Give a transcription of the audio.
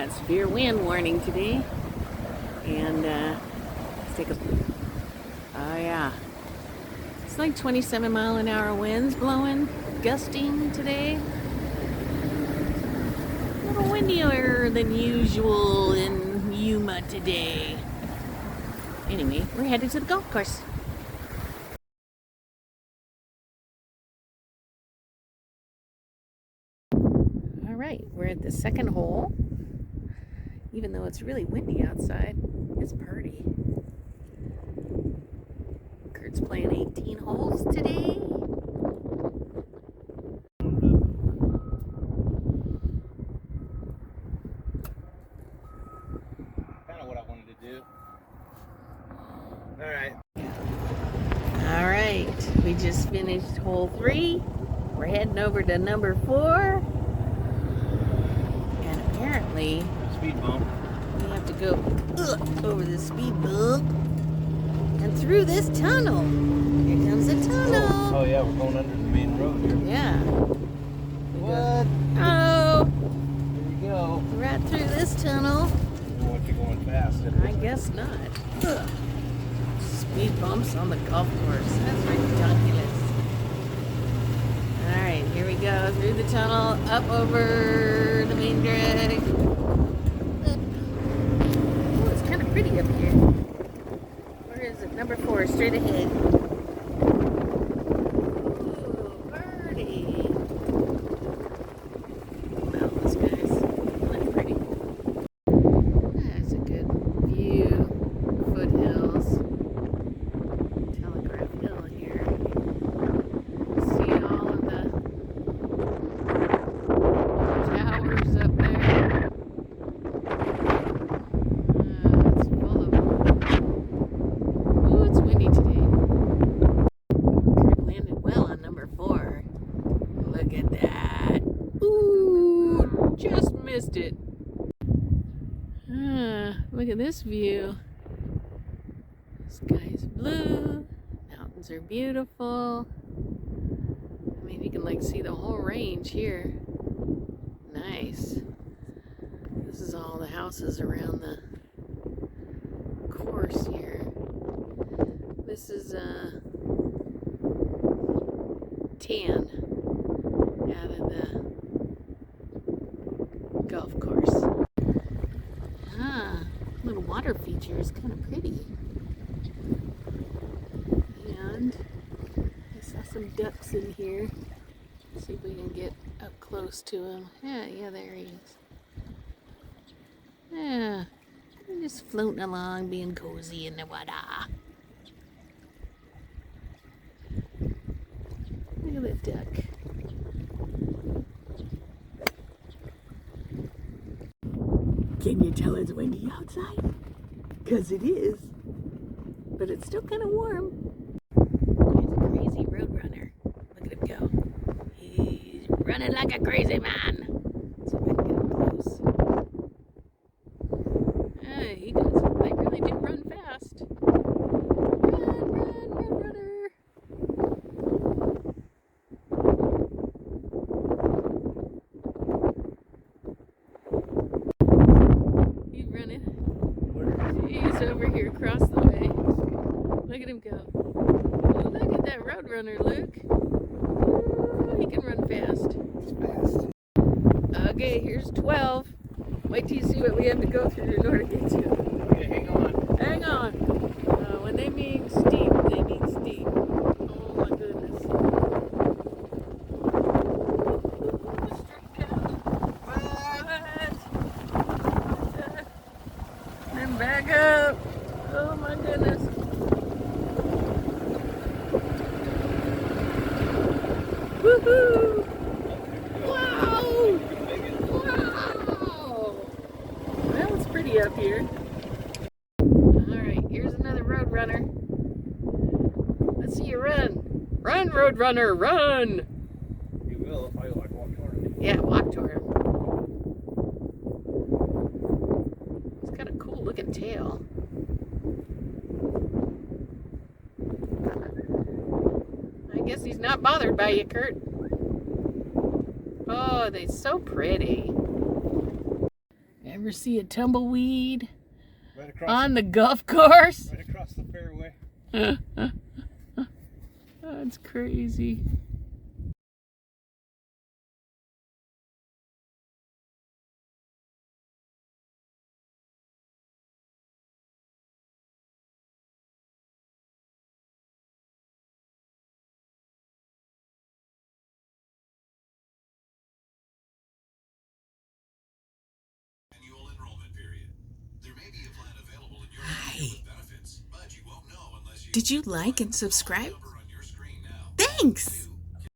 got severe wind warning today, and let's take a. Oh yeah, it's like 27-mile-an-hour winds blowing, gusting today. A little windier than usual in Yuma today. Anyway, we're headed to the golf course. All right, we're at the second hole. Even though it's really windy outside, it's pretty. Kurt's playing 18 holes today. Kind of what I wanted to do. Alright. Alright, we just finished hole 3. We're heading over to number 4. And apparently, Speed bump. we have to go over the speed bump and through this tunnel. Here comes the tunnel. Oh yeah, we're going under the main road here. Yeah. What? Oh, Here we go. right through this tunnel. I don't know if you're going fast. I guess not. Ugh. Speed bumps on the golf course. That's ridiculous. Alright, here we go. Through the tunnel, up over the main drag. Oh, it's kind of pretty up here. Where is it? Number 4, straight ahead. Ooh, birdie. Mountains, guys. Really pretty. That's a good view. Foothills. Telegraph Hill here. See all of the towers up there. It's full of. Ooh, it's windy today. Kurt landed well on number 4. Look at that. Ooh, just missed it. Look at this view. Sky's blue. Mountains are beautiful. I mean, you can like see the whole range here. Nice. This is all the houses around the course here. This is 10 out of the golf course. Little water feature is kind of pretty. And I saw some ducks in here. See if we can get up close to him. Yeah, there he is. Yeah, I'm just floating along, being cozy in the water. Look at that duck. Can you tell it's windy outside? 'Cause it is. But it's still kind of warm. He's a crazy roadrunner. Look at him go. He's running like a crazy man. So if I can get him close. He does. They really do run fast. Run, roadrunner. He's running. He's over here across the way. Look at him go. Oh, look at that roadrunner, Luke. Ooh, he can run fast. It's fast. Okay, here's 12. Wait till you see what we have to go through in order to get to. Okay, hang on. Hang on. When they mean steep, they mean steep. Oh my goodness. Straight down. What? Then back up. Oh my goodness. Woohoo! Wow! Wow! Well, it's pretty up here. Alright, here's another roadrunner. Let's see you run. Run, roadrunner, run! You will if I like walk toward him. Yeah, walk toward him. It's got a cool looking tail. I guess he's not bothered by you, Kurt. Oh, they're so pretty. ever see a tumbleweed Right across, on the golf course? right across the fairway. That's crazy. Annual enrollment period. There may be a plan available in your area with benefits, but you won't know unless you. Did you like and subscribe? Number on your screen now. Thanks!